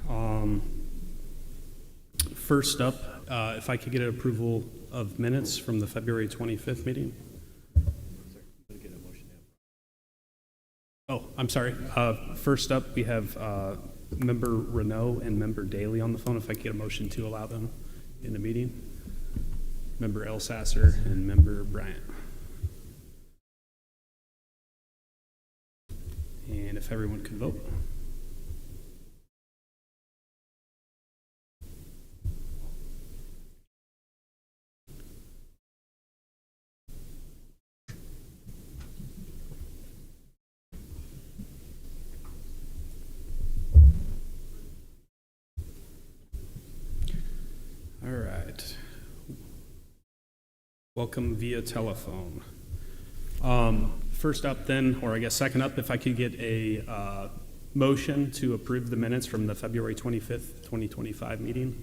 Um, First up, if I could get an approval of minutes from the February 25th meeting. Oh, I'm sorry. First up, we have Member Renault and Member Daly on the phone. If I could get a motion to allow them in the meeting. Member Elsasser and Member Bryant. And if everyone could vote. All right. Welcome via telephone. First up then, or I guess second up, if I could get a motion to approve the minutes from the February 25th, 2025 meeting.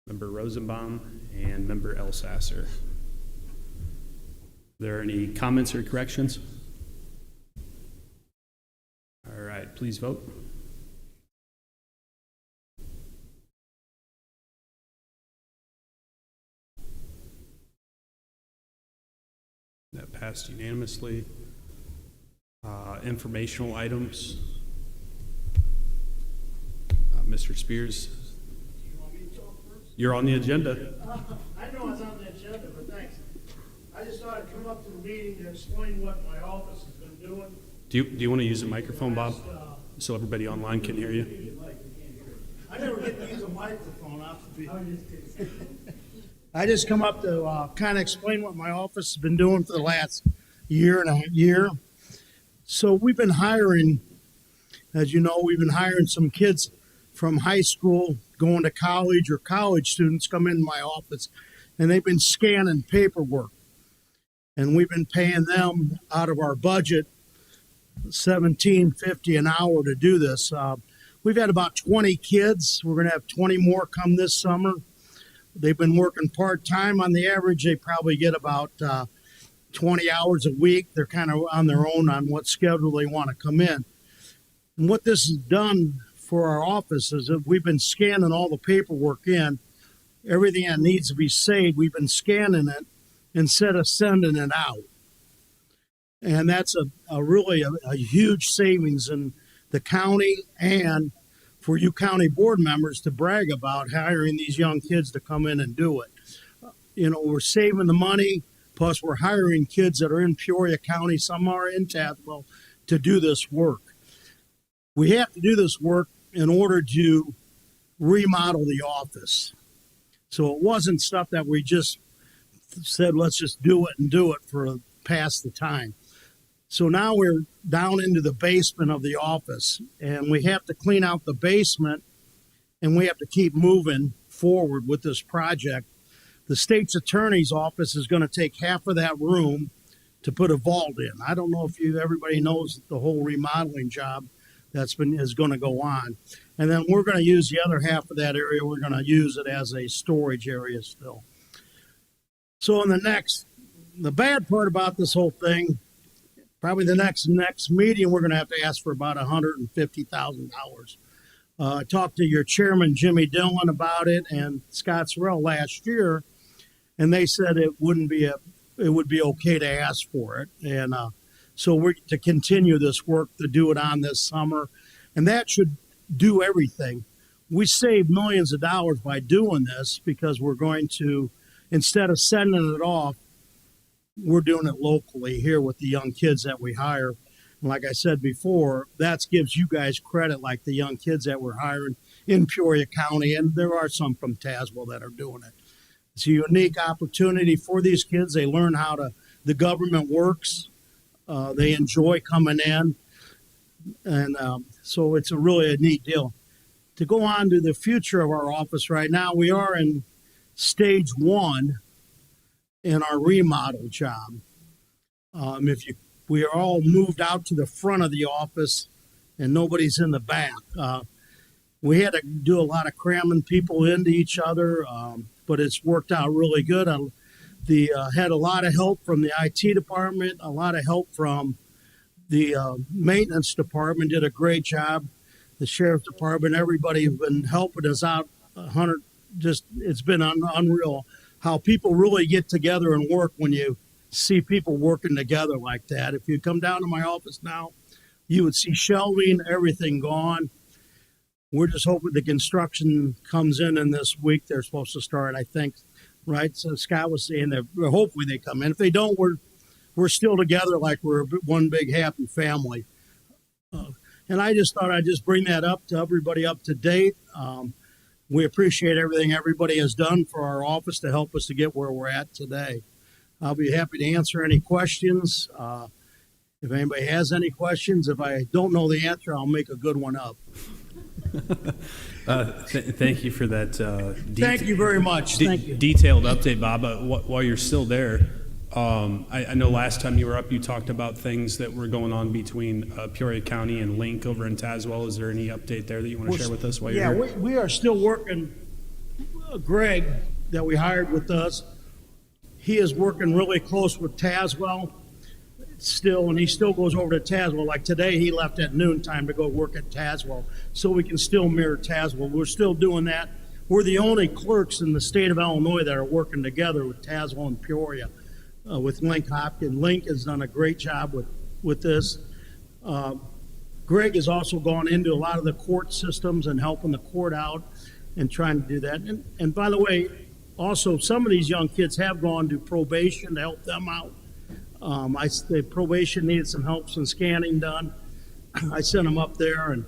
Member Rosenbaum and Member Elsasser. Are there any comments or corrections? All right, please vote. That passed unanimously. Informational items. Mr. Spears, You want me to talk first? you're on the agenda. I know it's on the agenda, but thanks. I just thought I'd come up to the meeting to explain what my office has been doing. Do you want to use a microphone, Bob, so everybody online can hear you? I never get to use a microphone. I just come up to kind of explain what my office has been doing for the last year and a year. So we've been hiring, as you know, we've been hiring some kids from high school going to college, or college students come into my office, and they've been scanning paperwork. And we've been paying them out of our budget $17.50 an hour to do this. We've had about 20 kids. We're going to have 20 more come this summer. They've been working part-time. On the average, they probably get about 20 hours a week. They're kind of on their own on what schedule they want to come in. And what this has done for our office is that we've been scanning all the paperwork in. Everything that needs to be saved, we've been scanning it instead of sending it out. And that's really a huge savings in the county, and for you county board members to brag about hiring these young kids to come in and do it. You know, we're saving the money, plus we're hiring kids that are in Peoria County, some are in Tazewell, to do this work. We have to do this work in order to remodel the office. So it wasn't stuff that we just said, let's just do it for past the time. So now we're down into the basement of the office, and we have to clean out the basement, and we have to keep moving forward with this project. The state's attorney's office is going to take half of that room to put a vault in. I don't know if everybody knows the whole remodeling job is going to go on. And then we're going to use the other half of that area. We're going to use it as a storage area still. So the bad part about this whole thing, probably the next meeting, we're going to have to ask for about $150,000. I talked to your chairman, Jimmy Dillon, about it, and Scott Sorrell last year, and they said it would be okay to ask for it. And so we're to continue this work, to do it on this summer, and that should do everything. We save millions of dollars by doing this because we're going to, instead of sending it off, we're doing it locally here with the young kids that we hire. And like I said before, that gives you guys credit, like the young kids that we're hiring in Peoria County, and there are some from Tazewell that are doing it. It's a unique opportunity for these kids. They learn how the government works. They enjoy coming in, and so it's really a neat deal. To go on to the future of our office right now, we are in stage 1 in our remodel job. We are all moved out to the front of the office, and nobody's in the back. We had to do a lot of cramming people into each other, but it's worked out really good. Had a lot of help from the IT department, a lot of help from the maintenance department. Did a great job. the sheriff's department, everybody has been helping us out. Hunter, just it's been unreal how people really get together and work when you see people working together like that. If you come down to my office now, you would see shelving, everything gone. We're just hoping the construction comes in this week. They're supposed to start, I think, right? So Scott was saying that hopefully they come in. If they don't, we're still together like we're one big happy family. And I just thought I'd just bring that up to everybody up to date. We appreciate everything everybody has done for our office to help us to get where we're at today. I'll be happy to answer any questions. If anybody has any questions, if I don't know the answer, I'll make a good one up. Thank you for that. Thank you very much. Thank you. Detailed update, Bob. While you're still there, I know last time you were up, you talked about things that were going on between Peoria County and Link over in Tazewell. Is there any update there that you want to share with us while you're here? Yeah, we are still working. Greg, that we hired with us, he is working really close with Tazewell still, and he still goes over to Tazewell. Like today, he left at noontime to go work at Tazewell, so we can still mirror Tazewell. We're still doing that. We're the only clerks in the state of Illinois that are working together with Tazewell and Peoria. With Link Hopkins. Link has done a great job with this. Greg has also gone into a lot of the court systems and helping the court out and trying to do that. And by the way, also some of these young kids have gone to probation to help them out. The probation needed some help, some scanning done. I sent them up there, and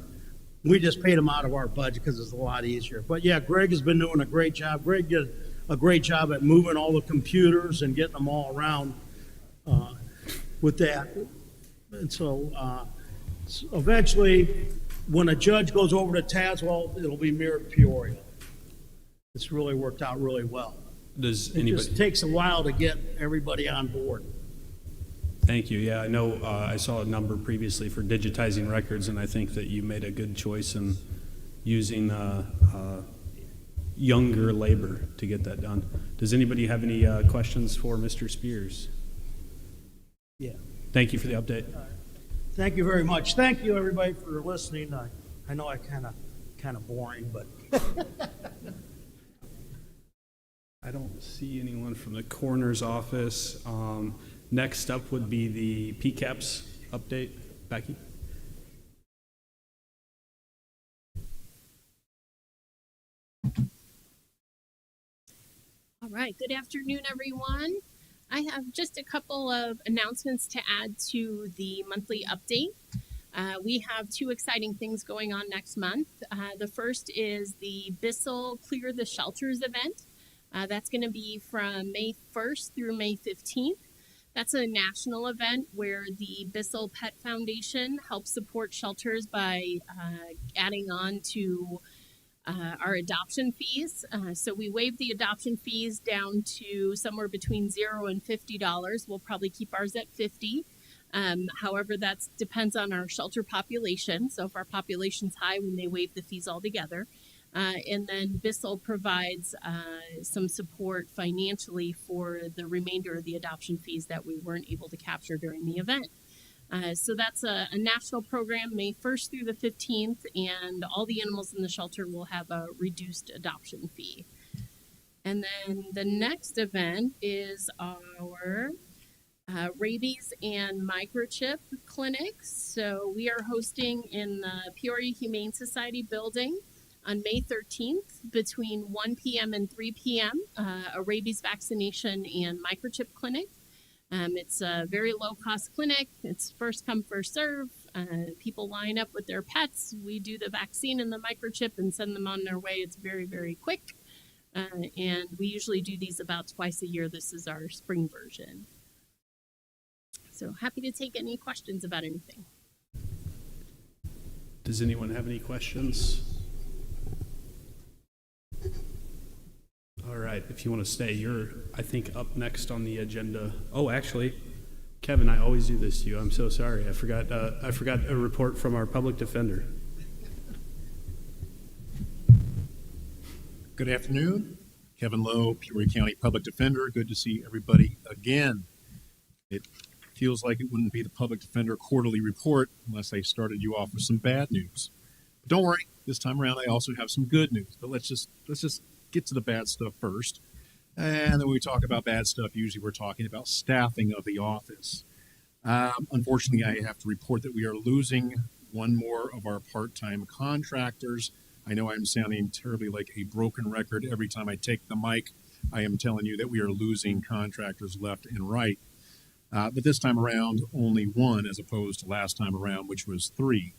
we just paid them out of our budget because it's a lot easier. But yeah, Greg has been doing a great job. Greg did a great job at moving all the computers and getting them all around with that. And so eventually, when a judge goes over to Tazewell, it'll be mirrored Peoria. It's really worked out really well. It just takes a while to get everybody on board. Thank you. Yeah, I know I saw a number previously for digitizing records, and I think that you made a good choice in using younger labor to get that done. Does anybody have any questions for Mr. Spears? Yeah. Thank you for the update. Thank you very much. Thank you, everybody, for listening. I know I kind of boring, but I don't see anyone from the coroner's office. Next up would be the PCAPS update. Becky? All right, good afternoon, everyone. I have just a couple of announcements to add to the monthly update. We have two exciting things going on next month. The first is the Bissell Clear the Shelters event. That's going to be from May 1st through May 15th. That's a national event where the Bissell Pet Foundation helps support shelters by adding on to our adoption fees. So we waive the adoption fees down to somewhere between $0 and $50. We'll probably keep ours at $50. However, that depends on our shelter population. So if our population's high, we may waive the fees altogether. And then Bissell provides some support financially for the remainder of the adoption fees that we weren't able to capture during the event. So that's a national program, May 1st through the 15th, and all the animals in the shelter will have a reduced adoption fee. And then the next event is our rabies and microchip clinics. So we are hosting in the Peoria Humane Society building on May 13th between 1 p.m. and 3 p.m., a rabies vaccination and microchip clinic. It's a very low-cost clinic. It's first come, first serve. People line up with their pets. We do the vaccine and the microchip and send them on their way. It's very, very quick. And we usually do these about twice a year. This is our spring version. So happy to take any questions about anything. Does anyone have any questions? All right, if you want to stay, you're, I think, up next on the agenda. Oh, actually, Kevin, I always do this to you. I'm so sorry. I forgot a report from our public defender. Good afternoon. Kevin Lowe, Peoria County Public Defender. Good to see everybody again. It feels like it wouldn't be the Public Defender quarterly report unless I started you off with some bad news. Don't worry, this time around I also have some good news. But let's just get to the bad stuff first. And then when we talk about bad stuff, usually we're talking about staffing of the office. Unfortunately, I have to report that we are losing one more of our part-time contractors. I know I'm sounding terribly like a broken record every time I take the mic. I am telling you that we are losing contractors left and right. But this time around, only one as opposed to last time around, which was three.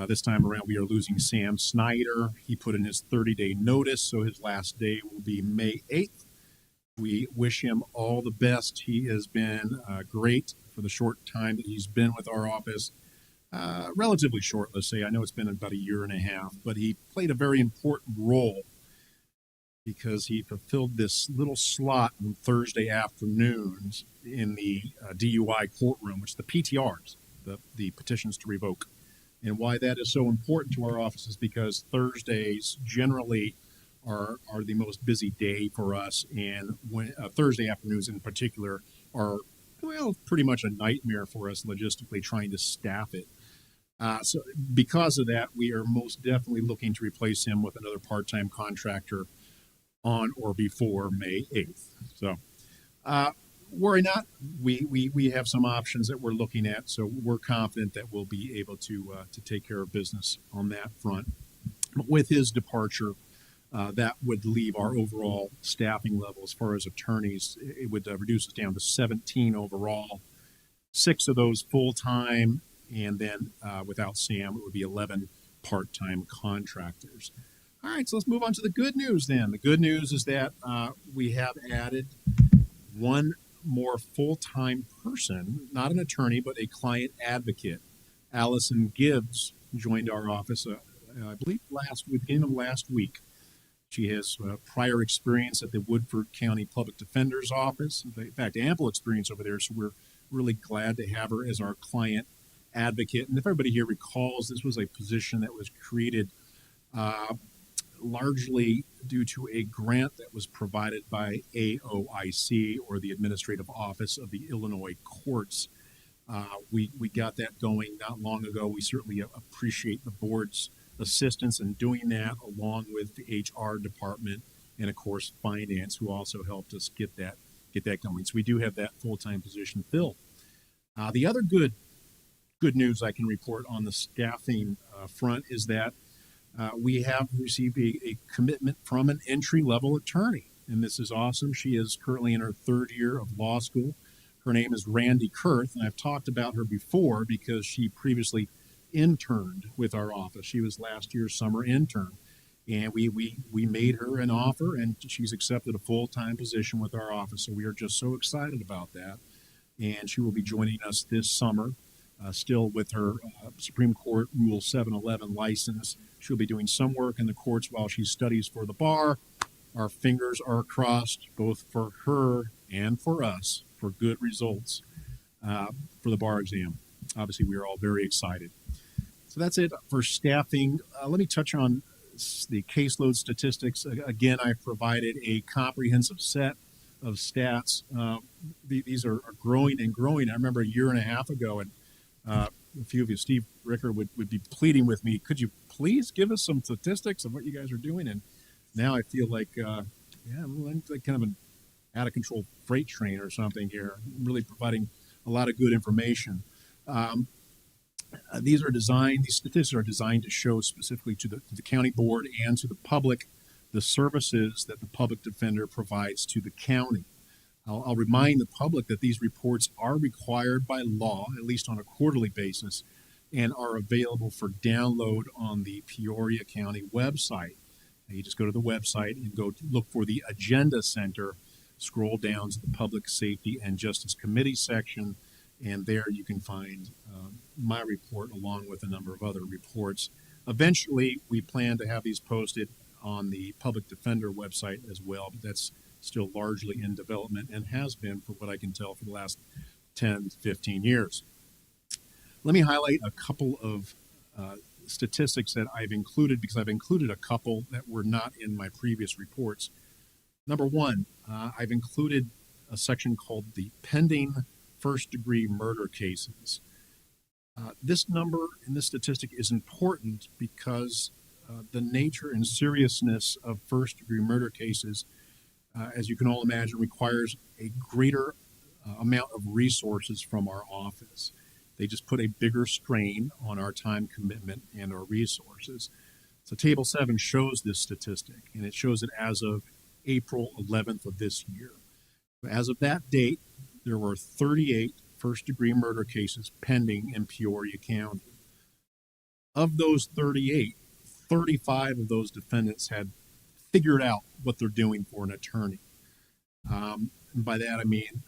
This time around, we are losing Sam Snyder. He put in his 30-day notice, so his last day will be May 8th. We wish him all the best. He has been great for the short time that he's been with our office. Relatively short, let's say. I know it's been about a year and a half, but he played a very important role because he fulfilled this little slot on Thursday afternoons in the DUI courtroom, which is the PTRs, the petitions to revoke. And why that is so important to our office is because Thursdays generally are the most busy day for us, and when Thursday afternoons in particular are, well, pretty much a nightmare for us logistically trying to staff it. So because of that, we are most definitely looking to replace him with another part-time contractor on or before May 8th. So worry not, we have some options that we're looking at, so we're confident that we'll be able to take care of business on that front. But with his departure, that would leave our overall staffing level as far as attorneys. It would reduce us down to 17 overall, 6 of those full-time, and then without Sam, it would be 11 part-time contractors. All right, so let's move on to the good news then. The good news is that we have added one more full-time person, not an attorney, but a client advocate. Allison Gibbs joined our office, I believe, beginning of last week. She has prior experience at the Woodford County Public Defender's Office. In fact, ample experience over there, so we're really glad to have her as our client advocate. And if everybody here recalls, this was a position that was created largely due to a grant that was provided by AOIC, or the Administrative Office of the Illinois Courts. We got that going not long ago. We certainly appreciate the board's assistance in doing that, along with the HR department and, of course, finance, who also helped us get that going. So we do have that full-time position filled. The other good news I can report on the staffing front is that we have received a commitment from an entry-level attorney, and this is awesome. She is currently in her 3rd year of law school. Her name is Randy Kurth, and I've talked about her before because she previously interned with our office. She was last year's summer intern, and we made her an offer, and she's accepted a full-time position with our office. So we are just so excited about that, and she will be joining us this summer, still with her Supreme Court Rule 711 license. She'll be doing some work in the courts while she studies for the bar. Our fingers are crossed both for her and for us for good results for the bar exam. Obviously, we are all very excited. So that's it for staffing. Let me touch on the caseload statistics. Again, I've provided a comprehensive set of stats. These are growing and growing. I remember a year and a half ago, and a few of you, Steve Ricker, would be pleading with me, could you please give us some statistics of what you guys are doing? And now I feel like, I'm like kind of an out-of-control freight train or something here. I'm really providing a lot of good information. These statistics are designed to show specifically to the county board and to the public the services that the public defender provides to the county. I'll remind the public that these reports are required by law, at least on a quarterly basis, and are available for download on the Peoria County website. Now, you just go to the website and go to look for the Agenda Center, scroll down to the Public Safety and Justice Committee section, and there you can find my report along with a number of other reports. Eventually, we plan to have these posted on the Public Defender website as well, but that's still largely in development and has been, for what I can tell, for the last 10 to 15 years. Let me highlight a couple of statistics that I've included, because I've included a couple that were not in my previous reports. Number one, I've included a section called the pending first-degree murder cases. This number and this statistic is important because the nature and seriousness of first-degree murder cases, as you can all imagine, requires a greater amount of resources from our office. They just put a bigger strain on our time commitment and our resources. So Table 7 shows this statistic, and it shows it as of April 11th of this year. As of that date, there were 38 first-degree murder cases pending in Peoria County. Of those 38, 35 of those defendants had figured out what they're doing for an attorney. And by that I mean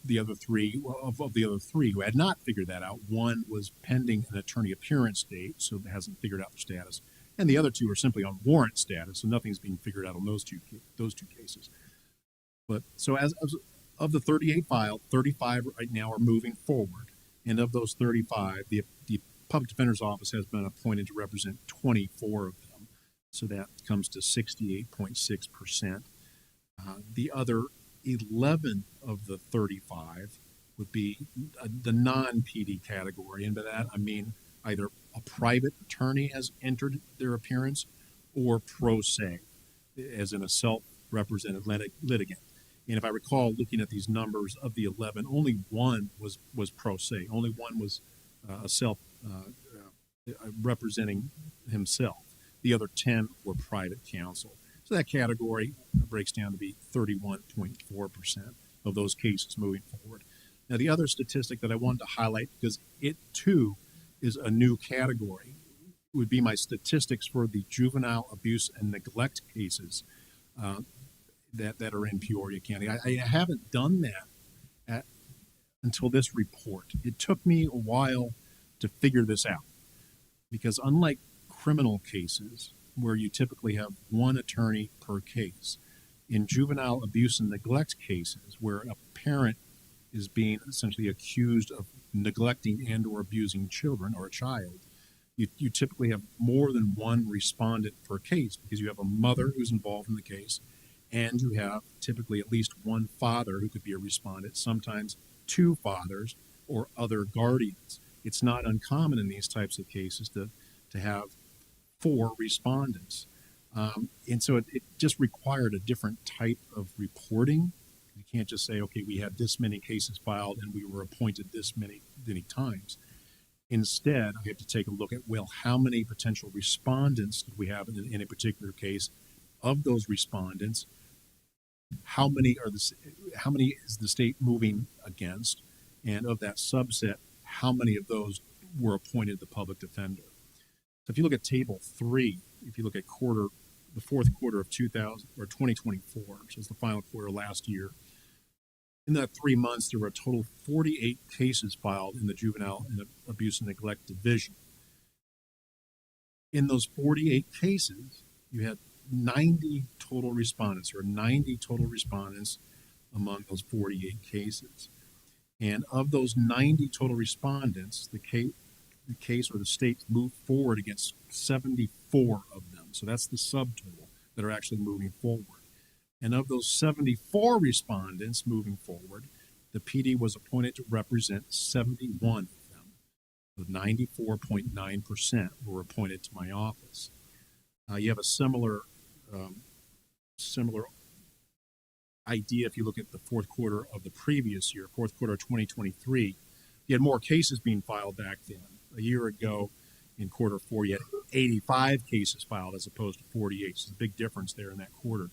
the other three, of the other three who had not figured that out, one was pending an attorney appearance date, so hasn't figured out their status, and the other two are simply on warrant status, so nothing's being figured out on those two cases. But so as of the 38 filed, 35 right now are moving forward, and of those 35, the public defender's office has been appointed to represent 24 of them, so that comes to 68.6%. The other 11 of the 35 would be the non-PD category, and by that I mean either a private attorney has entered their appearance or pro se, as in a self-represented litigant. And if I recall, looking at these numbers, of the 11, only one was pro se. Only one was a self representing himself. The other 10 were private counsel. So that category breaks down to be 31.4% of those cases moving forward. Now, the other statistic that I wanted to highlight, because it too is a new category, would be my statistics for the juvenile abuse and neglect cases that are in Peoria County. I haven't done that until this report. It took me a while to figure this out, because unlike criminal cases, where you typically have one attorney per case, in juvenile abuse and neglect cases, where a parent is being essentially accused of neglecting and or abusing children or a child, you typically have more than one respondent per case, because you have a mother who's involved in the case, and you have typically at least one father who could be a respondent, sometimes two fathers or other guardians. It's not uncommon in these types of cases to have 4 respondents. And so it just required a different type of reporting. You can't just say, okay, we had this many cases filed and we were appointed this many times. Instead, I have to take a look at, well, how many potential respondents did we have in a particular case? Of those respondents, how many is the state moving against? And of that subset, how many of those were appointed the public defender? So if you look at Table 3, if you look at the fourth quarter of 2024, which is the final quarter last year, in that 3 months, there were a total of 48 cases filed in the Juvenile and Abuse and Neglect Division. In those 48 cases, you had 90 total respondents, or 90 total respondents among those 48 cases. And of those 90 total respondents, the case or the state moved forward against 74 of them. So that's the subtotal that are actually moving forward. And of those 74 respondents moving forward, the PD was appointed to represent 71 of them. So 94.9% were appointed to my office. You have a similar idea if you look at the fourth quarter of the previous year, fourth quarter of 2023. You had more cases being filed back then. A year ago, in quarter 4, you had 85 cases filed as opposed to 48. So there's a big difference there in that quarter.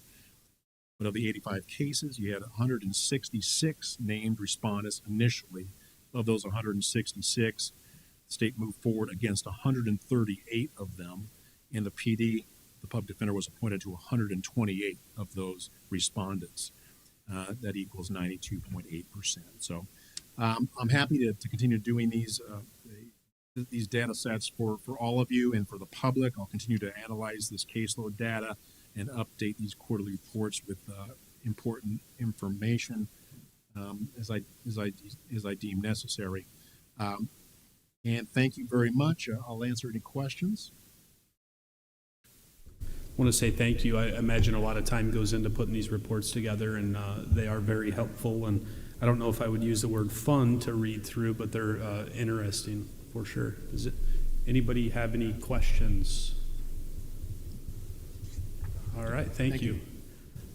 But of the 85 cases, you had 166 named respondents initially. Of those 166, the state moved forward against 138 of them, and the PD, the public defender, was appointed to 128 of those respondents. That equals 92.8%. So I'm happy to continue doing these data sets for all of you and for the public. I'll continue to analyze this caseload data and update these quarterly reports with important information as I deem necessary. And thank you very much. I'll answer any questions. I want to say thank you. I imagine a lot of time goes into putting these reports together, and they are very helpful. And I don't know if I would use the word fun to read through, but they're interesting. for sure. Anybody have any questions? All right, thank you.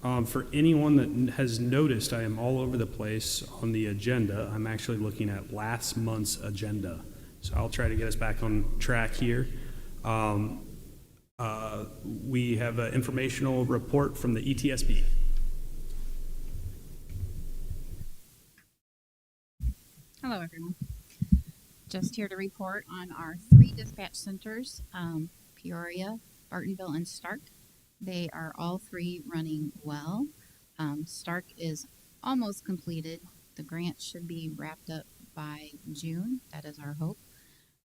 For anyone that has noticed, I am all over the place on the agenda. I'm actually looking at last month's agenda. So I'll try to get us back on track here. We have an informational report from the ETSB. Hello, everyone. Just here to report on our 3 dispatch centers, Peoria, Bartonville, and Stark. They are all 3 running well. Stark is almost completed. The grant should be wrapped up by June. That is our hope,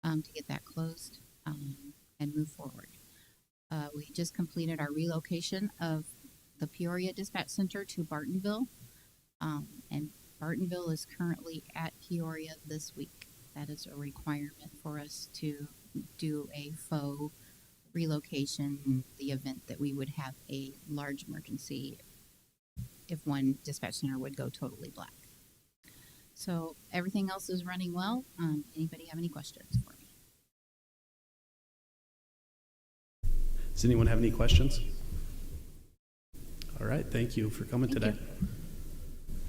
to get that closed and move forward. We just completed our relocation of the Peoria Dispatch Center to Bartonville, and Bartonville is currently at Peoria this week. That is a requirement for us to do a faux relocation in the event that we would have a large emergency if one dispatch center would go totally black. So everything else is running well. Anybody have any questions for me? Does anyone have any questions? All right, thank you for coming today.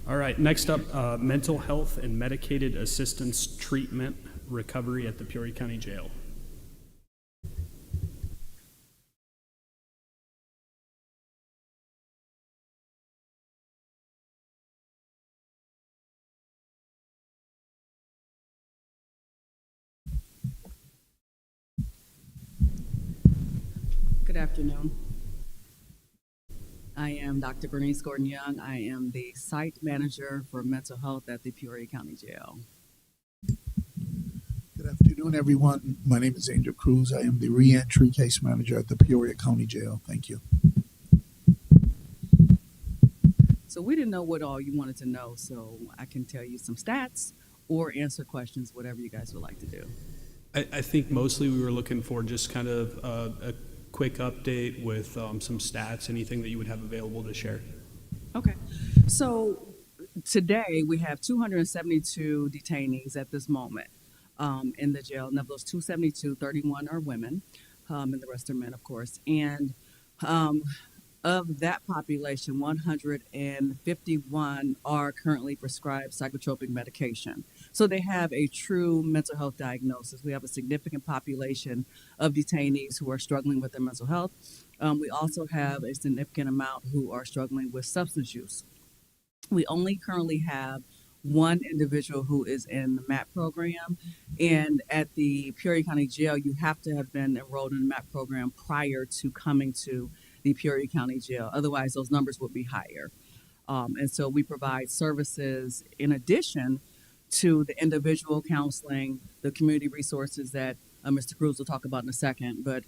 All right, next up, mental health and medicated assistance treatment recovery at the Peoria County Jail. Good afternoon. I am Dr. Bernice Gordon-Young. I am the site manager for mental health at the Peoria County Jail. Good afternoon, everyone. My name is Angel Cruz. I am the reentry case manager at the Peoria County Jail. Thank you. So we didn't know what all you wanted to know, so I can tell you some stats or answer questions, whatever you guys would like to do. I think mostly we were looking for just kind of a quick update with some stats, anything that you would have available to share. Okay. So today we have 272 detainees at this moment in the jail. And of those 272, 31 are women, and the rest are men, of course. And of that population, 151 are currently prescribed psychotropic medication. So they have a true mental health diagnosis. We have a significant population of detainees who are struggling with their mental health. We also have a significant amount who are struggling with substance use. We only currently have one individual who is in the MAP program, and at the Peoria County Jail, you have to have been enrolled in the MAP program prior to coming to the Peoria County Jail. Otherwise, those numbers would be higher. And so we provide services in addition to the individual counseling, the community resources that Mr. Cruz will talk about in a second, but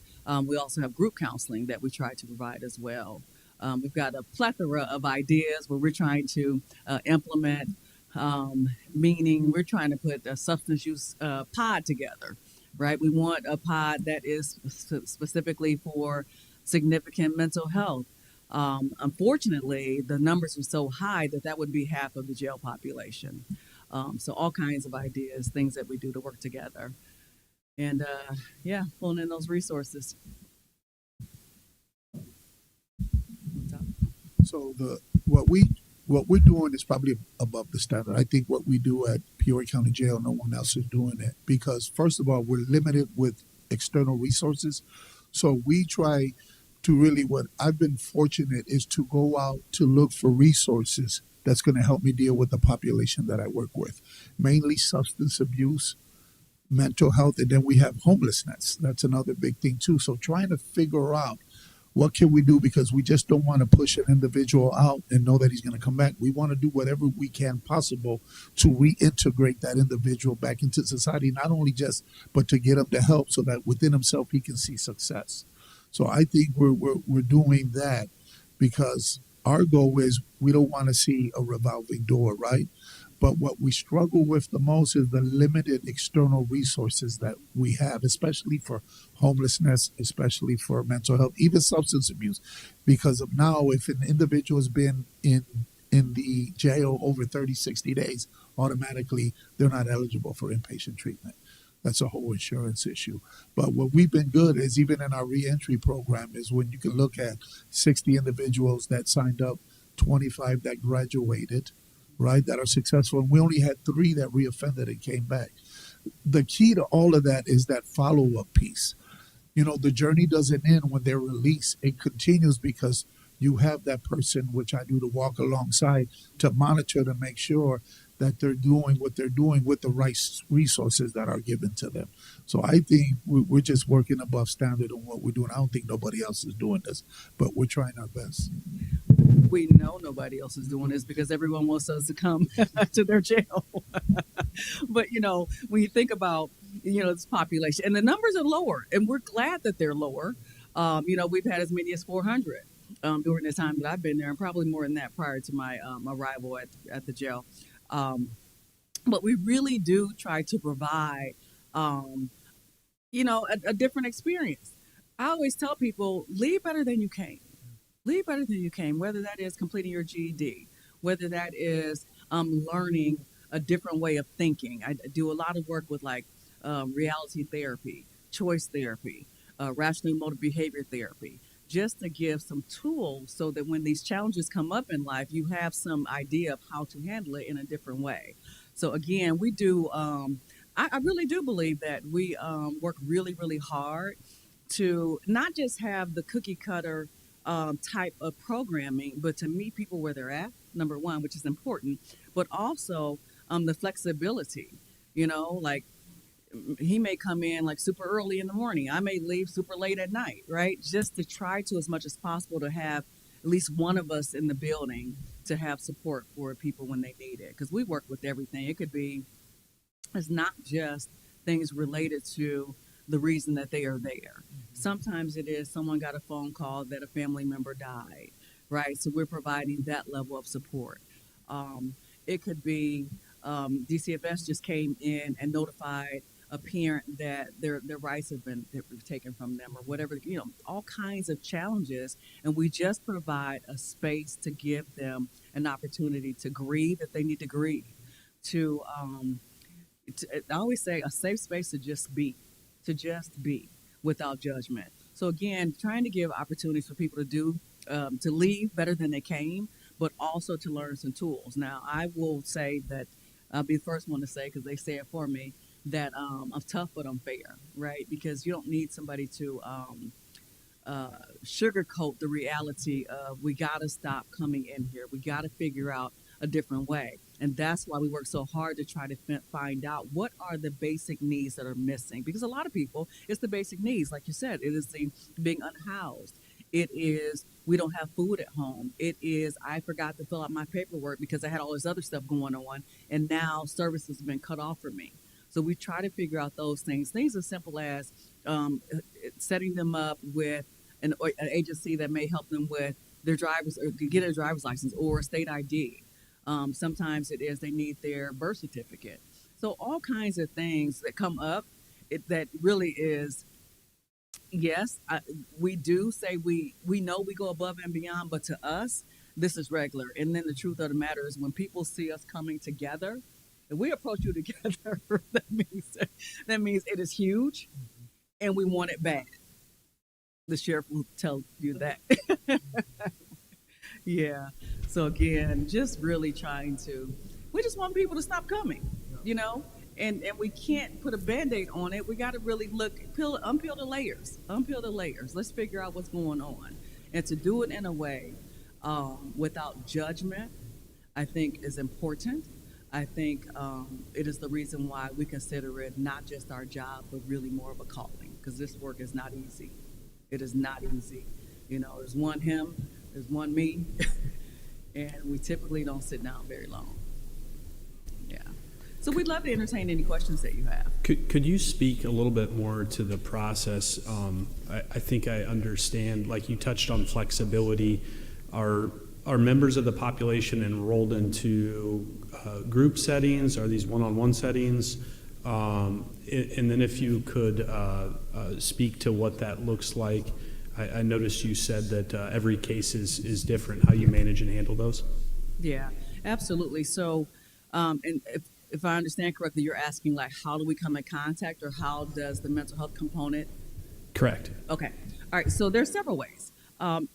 we also have group counseling that we try to provide as well. We've got a plethora of ideas where we're trying to implement, meaning we're trying to put a substance use pod together, right? We want a pod that is specifically for significant mental health. Unfortunately, the numbers are so high that would be half of the jail population. So all kinds of ideas, things that we do to work together. And pulling in those resources. So what we're doing is probably above the standard. I think what we do at Peoria County Jail, no one else is doing it, because first of all, we're limited with external resources. So we try to really, what I've been fortunate is to go out to look for resources that's going to help me deal with the population that I work with, mainly substance abuse, mental health, and then we have homelessness. That's another big thing too. So trying to figure out what can we do, because we just don't want to push an individual out and know that he's going to come back. We want to do whatever we can possible to reintegrate that individual back into society, not only just, but to get him to help so that within himself he can see success. So I think we're doing that because our goal is we don't want to see a revolving door, right? But what we struggle with the most is the limited external resources that we have, especially for homelessness, especially for mental health, even substance abuse. Because of now, if an individual has been in the jail over 30, 60 days, automatically they're not eligible for inpatient treatment. That's a whole insurance issue. But what we've been good is even in our reentry program is when you can look at 60 individuals that signed up, 25 that graduated, right, that are successful. And we only had 3 that reoffended and came back. The key to all of that is that follow-up piece. You know, the journey doesn't end when they're released. It continues because you have that person, which I do, to walk alongside, to monitor, to make sure that they're doing what they're doing with the right resources that are given to them. So I think we're just working above standard on what we're doing. I don't think nobody else is doing this, but we're trying our best. We know nobody else is doing this because everyone wants us to come to their jail. But, you know, when you think about, you know, this population, and the numbers are lower, and we're glad that they're lower. You know, we've had as many as 400 during the time that I've been there, and probably more than that prior to my arrival at the jail. But we really do try to provide, you know, a different experience. I always tell people, leave better than you came. Leave better than you came, whether that is completing your GED, whether that is learning a different way of thinking. I do a lot of work with like reality therapy, choice therapy, rational emotive behavior therapy, just to give some tools so that when these challenges come up in life, you have some idea of how to handle it in a different way. So again, we do, I really do believe that we work really, really hard to not just have the cookie cutter type of programming, but to meet people where they're at, number one, which is important, but also the flexibility, you know, like he may come in like super early in the morning. I may leave super late at night, right? Just to try to, as much as possible, to have at least one of us in the building to have support for people when they need it. Because we work with everything. It could be, it's not just things related to the reason that they are there. Sometimes it is someone got a phone call that a family member died, right? So we're providing that level of support. It could be DCFS just came in and notified a parent that their rights have been taken from them or whatever, you know, all kinds of challenges. And we just provide a space to give them an opportunity to grieve if they need to grieve, I always say a safe space to just be without judgment. So again, trying to give opportunities for people to do, to leave better than they came, but also to learn some tools. Now, I will say that I'll be the first one to say, because they say it for me, that I'm tough but I'm fair, right? Because you don't need somebody to sugarcoat the reality of we got to stop coming in here. We got to figure out a different way. And that's why we work so hard to try to find out what are the basic needs that are missing. Because a lot of people, it's the basic needs. Like you said, it is the being unhoused. It is we don't have food at home. It is I forgot to fill out my paperwork because I had all this other stuff going on. And now services have been cut off for me. So we try to figure out those things. Things as simple as setting them up with an agency that may help them with their driver's or get a driver's license or a state ID. Sometimes it is they need their birth certificate. So all kinds of things that come up that really is, yes, we do say we know we go above and beyond, but to us, this is regular. And then the truth of the matter is when people see us coming together, if we approach you together, that means it is huge and we want it bad. The sheriff will tell you that. Yeah. So again, just really we just want people to stop coming, you know, and we can't put a Band-Aid on it. We got to really unpeel the layers. Let's figure out what's going on. And to do it in a way without judgment, I think is important. I think it is the reason why we consider it not just our job, but really more of a calling, because this work is not easy. It is not easy. You know, there's one him, there's one me, and we typically don't sit down very long. Yeah. So we'd love to entertain any questions that you have. Could you speak a little bit more to the process? I think I understand, like you touched on flexibility. Are members of the population enrolled into group settings? Are these one-on-one settings? And then if you could speak to what that looks like. I noticed you said that every case is different, how you manage and handle those. Yeah, absolutely. So, and if I understand correctly, you're asking like, how do we come in contact, or how does the mental health component? Correct. Okay. All right. So there's several ways.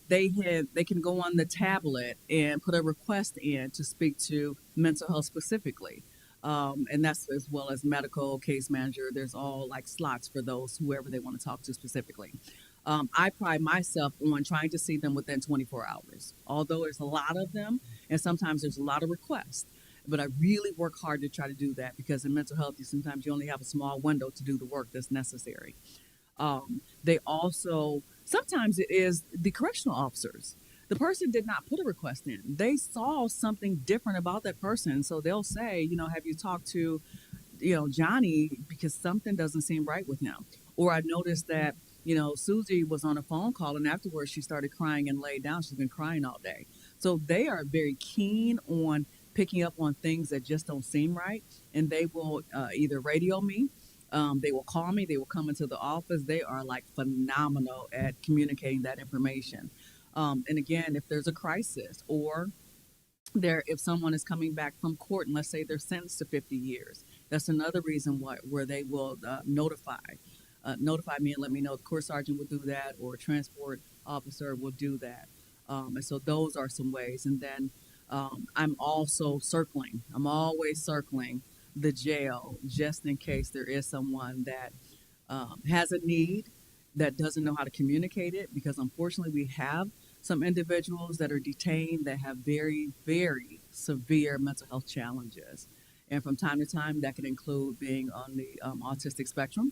They can go on the tablet and put a request in to speak to mental health specifically, and that's as well as medical case manager. There's all like slots for those whoever they want to talk to specifically. I pride myself on trying to see them within 24 hours. Although there's a lot of them, and sometimes there's a lot of requests, but I really work hard to try to do that because in mental health, sometimes you only have a small window to do the work that's necessary. They also, sometimes it is the correctional officers. The person did not put a request in. They saw something different about that person. So they'll say, have you talked to, Johnny, because something doesn't seem right with him. Or I noticed that, Susie was on a phone call and afterwards she started crying and laid down. She's been crying all day. So they are very keen on picking up on things that just don't seem right. And they will either radio me, they will call me, they will come into the office. They are like phenomenal at communicating that information. And again, if there's a crisis or if someone is coming back from court and let's say they're sentenced to 50 years, that's another reason where they will notify me and let me know. The court sergeant will do that or a transport officer will do that. And so those are some ways. And then I'm always circling the jail just in case there is someone that has a need that doesn't know how to communicate it, because unfortunately we have some individuals that are detained that have very, very severe mental health challenges. And from time to time, that can include being on the autistic spectrum,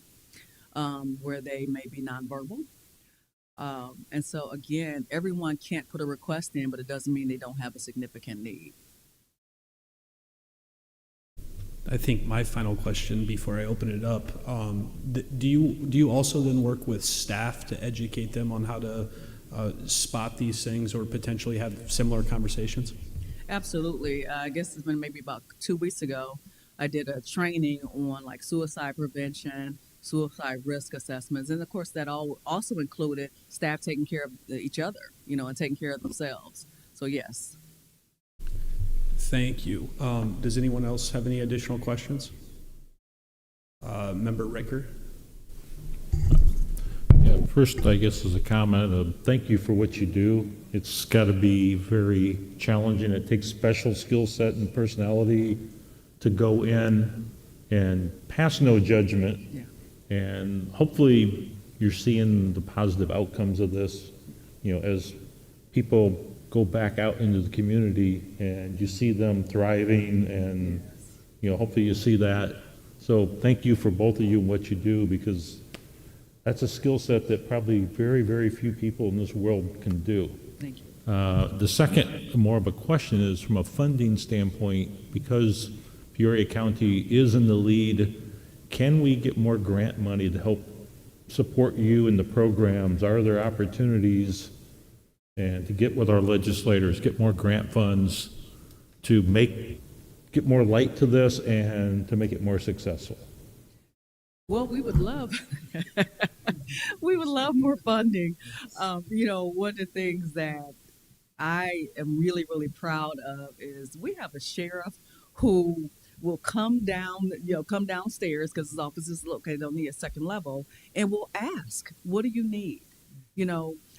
where they may be nonverbal. And so, again, everyone can't put a request in, but it doesn't mean they don't have a significant need. I think my final question before I open it up, do you also then work with staff to educate them on how to spot these things or potentially have similar conversations? Absolutely. I guess it's been maybe about 2 weeks ago. I did a training on like suicide prevention, suicide risk assessments, and of course that also included staff taking care of each other, and taking care of themselves. So yes. Thank you. Does anyone else have any additional questions? Member Riker? Yeah, first, I guess, as a comment, thank you for what you do. It's got to be very challenging. It takes special skill set and personality to go in and pass no judgment. Yeah. And hopefully you're seeing the positive outcomes of this, as people go back out into the community and you see them thriving and, hopefully you see that. So thank you for both of you and what you do, because that's a skill set that probably very, very few people in this world can do. Thank you. The second, more of a question, is from a funding standpoint, because Peoria County is in the lead, can we get more grant money to help support you in the programs? Are there opportunities and to get with our legislators, get more grant funds to get more light to this and to make it more successful? Well, we would love, we would love more funding. One of the things that I am really, really proud of is we have a sheriff who will come downstairs because his office is located on the second level, and will ask, "What do you need?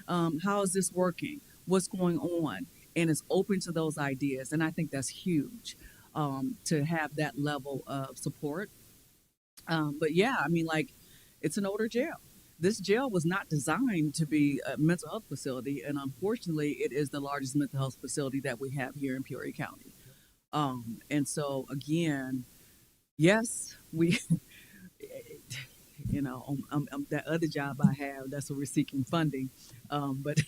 How is this working? What's going on?" And is open to those ideas, and I think that's huge to have that level of support. But yeah, it's an older jail. This jail was not designed to be a mental health facility, and unfortunately, it is the largest mental health facility that we have here in Peoria County. And so again, yes, we, that other job I have, that's what we're seeking funding. But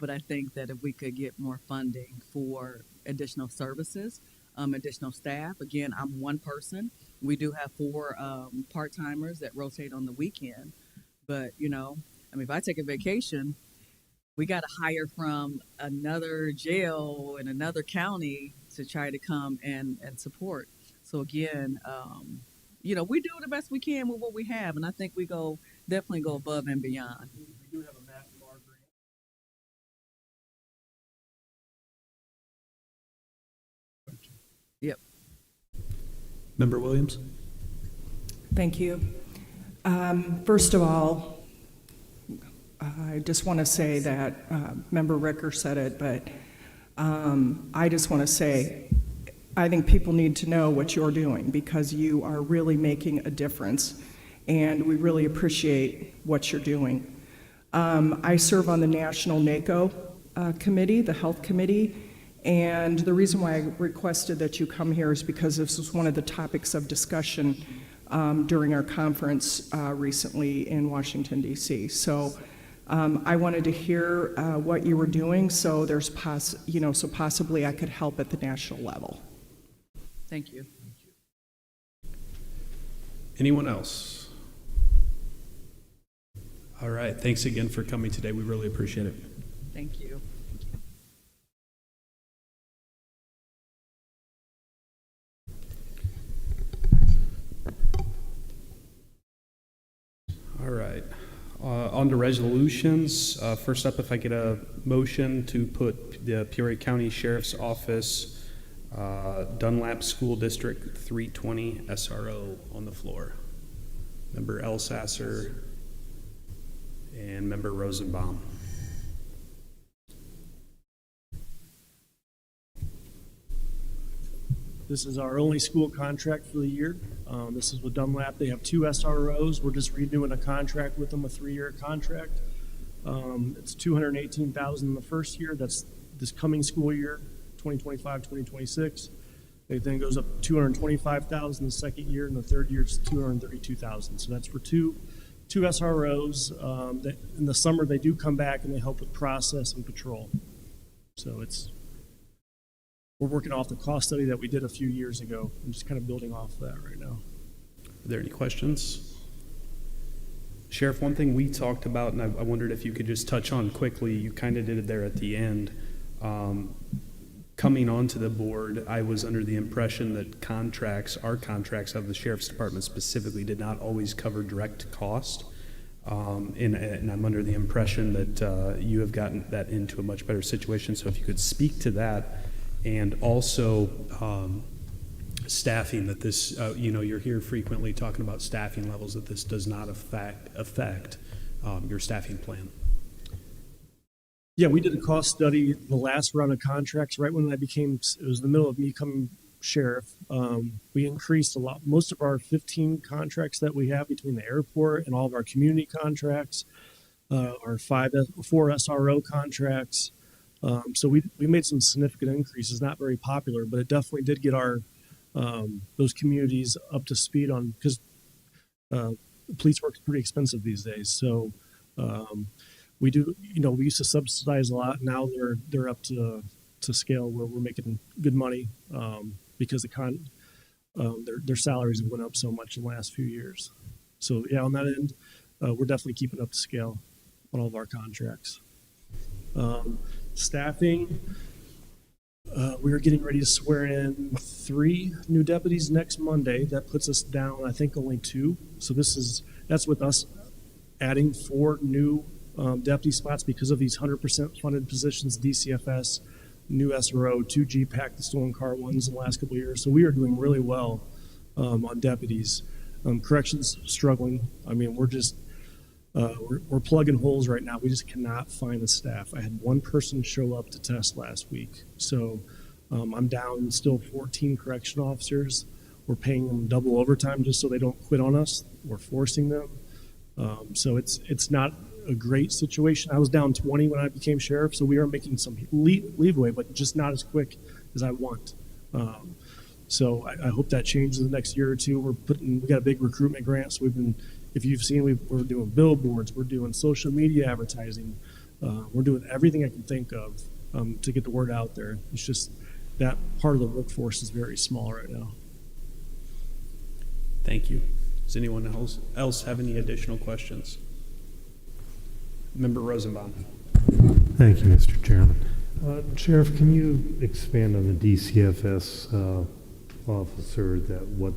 I think that if we could get more funding for additional services, additional staff. Again, I'm one person. We do have 4 part-timers that rotate on the weekend. But, if I take a vacation, we got to hire from another jail in another county to try to come and support. So again, we do the best we can with what we have, and I think we definitely go above and beyond. We do have a massive R grant. Yep. Member Williams? Thank you. First of all, I just want to say that Member Ricker said it, but I just want to say I think people need to know what you're doing because you are really making a difference, and we really appreciate what you're doing. I serve on the National NACO committee, the health committee, and the reason why I requested that you come here is because this was one of the topics of discussion during our conference recently in Washington, D.C. So I wanted to hear what you were doing, so there's so possibly I could help at the national level. Thank you. Anyone else? All right. Thanks again for coming today. We really appreciate it. Thank you. All right. On to resolutions. First up, if I get a motion to put the Peoria County Sheriff's Office Dunlap School District 320 SRO on the floor. Member Elsasser and Member Rosenbaum. This is our only school contract for the year. This is with Dunlap. They have 2 SROs. We're just renewing a contract with them, a 3-year contract. It's $218,000 in the first year. That's this coming school year, 2025-2026. It then goes up to $225,000 the second year, and the third year is $232,000. So that's for two SROs. That in the summer they do come back and they help with process and patrol. So we're working off the cost study that we did a few years ago. I'm just kind of building off that right now. Are there any questions? Sheriff, one thing we talked about, and I wondered if you could just touch on quickly, you kind of did it there at the end. Coming onto the board, I was under the impression that our contracts of the Sheriff's Department specifically did not always cover direct cost. And I'm under the impression that you have gotten that into a much better situation. So if you could speak to that, and also staffing, that this, you're here frequently talking about staffing levels, that this does not affect your staffing plan. Yeah, we did a cost study the last round of contracts right when it was the middle of me becoming sheriff. We increased a lot. Most of our 15 contracts that we have between the airport and all of our community contracts, our 4 SRO contracts. So we made some significant increases, not very popular, but it definitely did get our those communities up to speed on, because police work is pretty expensive these days. So we used to subsidize a lot. Now they're up to scale where we're making good money because their salaries have went up so much in the last few years. So yeah, on that end, we're definitely keeping up to scale on all of our contracts. Staffing, we are getting ready to swear in 3 new deputies next Monday. That puts us down, I think, only 2. So that's with us adding 4 new deputy spots because of these 100% funded positions, DCFS, new SRO, 2 GPAC, the stolen car ones in the last couple of years. So we are doing really well on deputies. Corrections struggling. I mean, we're plugging holes right now. We just cannot find the staff. I had 1 person show up to test last week. So I'm down still 14 correction officers. We're paying them double overtime just so they don't quit on us. We're forcing them. So it's not a great situation. I was down 20 when I became sheriff, so we are making some leeway, but just not as quick as I want. So I hope that changes in the next year or two. We got a big recruitment grant, so if you've seen, we're doing billboards, we're doing social media advertising, we're doing everything I can think of to get the word out there. It's just that part of the workforce is very small right now. Thank you. Does anyone else have any additional questions? Member Rosenbaum. Thank you, Mr. Chairman. Sheriff, can you expand on the DCFS officer, what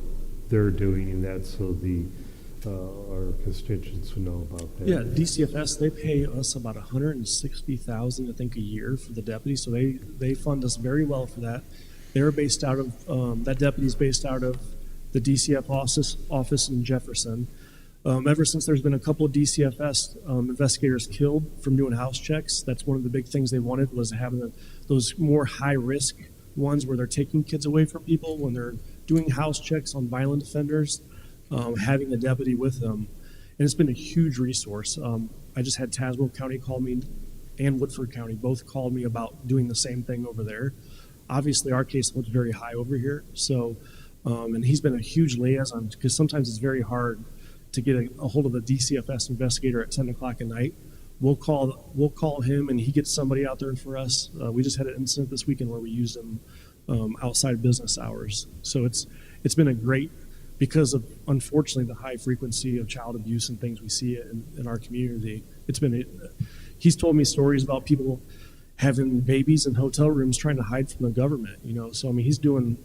they're doing in that, so our constituents would know about that? Yeah, DCFS, they pay us about $160,000, I think, a year for the deputy. So they fund us very well for that. They're based out of that deputy's based out of the DCF office in Jefferson. Ever since there's been a couple of DCFS investigators killed from doing house checks, that's one of the big things they wanted was having those more high risk ones where they're taking kids away from people when they're doing house checks on violent offenders, having a deputy with them. And it's been a huge resource. I just had Tazewell County call me and Woodford County both called me about doing the same thing over there. Obviously, our caseload's very high over here. So, and he's been a huge liaison because sometimes it's very hard to get a hold of a DCFS investigator at 10 o'clock at night. We'll call him and he gets somebody out there for us. We just had an incident this weekend where we used him outside business hours. So it's been a great, because of unfortunately the high frequency of child abuse and things we see in our community. He's told me stories about people having babies in hotel rooms trying to hide from the government. So I mean he's doing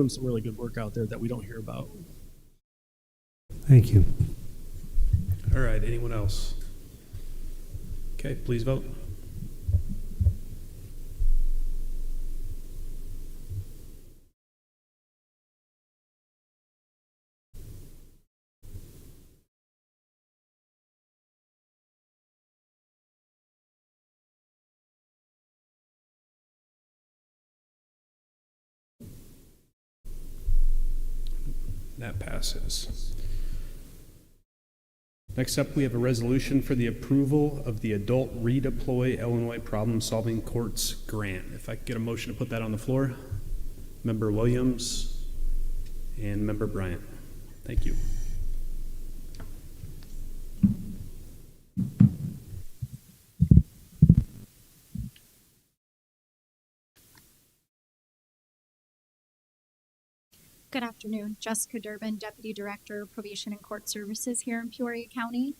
some really good work out there that we don't hear about. Thank you. All right, anyone else? Okay, please vote. That passes. Next up, we have a resolution for the approval of the Adult Redeploy Illinois Problem Solving Courts Grant. If I could get a motion to put that on the floor. Member Williams and Member Bryant. Thank you. Good afternoon. Jessica Durbin, Deputy Director of Probation and Court Services here in Peoria County.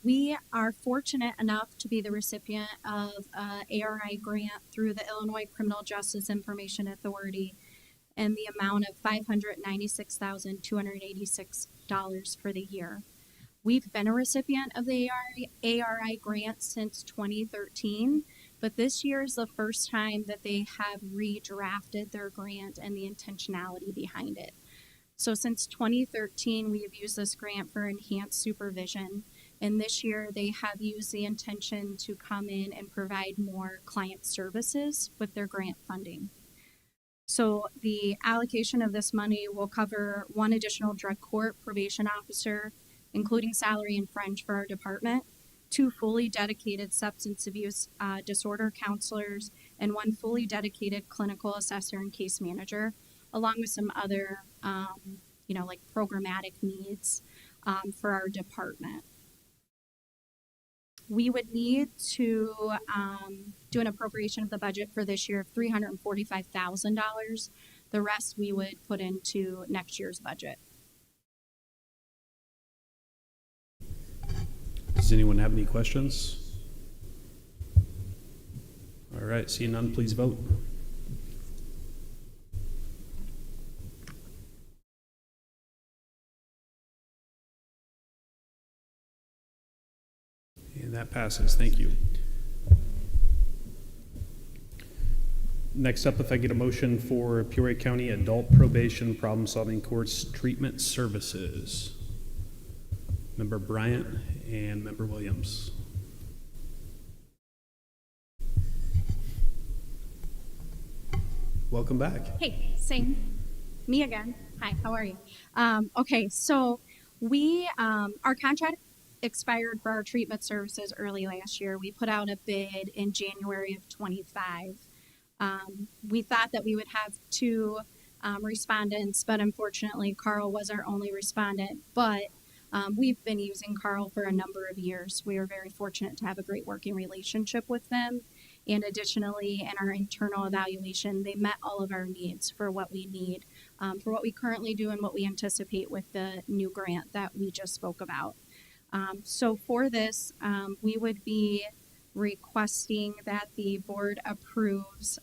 We are fortunate enough to be the recipient of an ARI grant through the Illinois Criminal Justice Information Authority in the amount of $596,286 for the year. We've been a recipient of the ARI grant since 2013, but this year is the first time that they have redrafted their grant and the intentionality behind it. So since 2013, we have used this grant for enhanced supervision, and this year they have used the intention to come in and provide more client services with their grant funding. So the allocation of this money will cover one additional drug court probation officer, including salary and fringe for our department, 2 fully dedicated substance abuse disorder counselors, and 1 fully dedicated clinical assessor and case manager, along with some other, like programmatic needs for our department. We would need to do an appropriation of the budget for this year of $345,000. The rest we would put into next year's budget. Does anyone have any questions? All right, seeing none, please vote. And that passes. Thank you. Next up, if I get a motion for Peoria County Adult Probation Problem Solving Courts Treatment Services. Member Bryant and Member Williams. Welcome back. Hey, same. Me again. Hi, how are you? Okay, so we, our contract expired for our treatment services early last year. We put out a bid in January of 25. We thought that we would have 2 respondents, but unfortunately Carl was our only respondent. But we've been using Carl for a number of years. We are very fortunate to have a great working relationship with them. And additionally, in our internal evaluation, they met all of our needs for what we need, for what we currently do and what we anticipate with the new grant that we just spoke about. So for this, we would be requesting that the board approves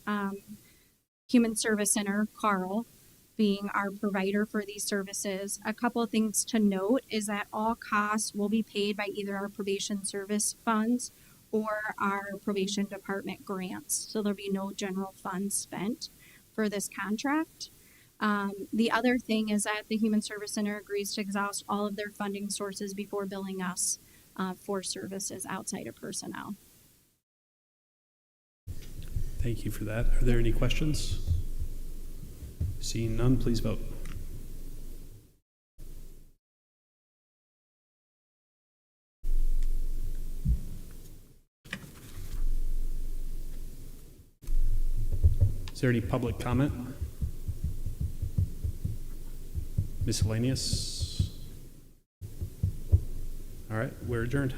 Human Service Center, Carl, being our provider for these services. A couple of things to note is that all costs will be paid by either our probation service funds or our probation department grants. So there'll be no general funds spent for this contract. The other thing is that the Human Service Center agrees to exhaust all of their funding sources before billing us for services outside of personnel. Thank you for that. Are there any questions? Seeing none, please vote. Is there any public comment? Miscellaneous? All right, we're adjourned.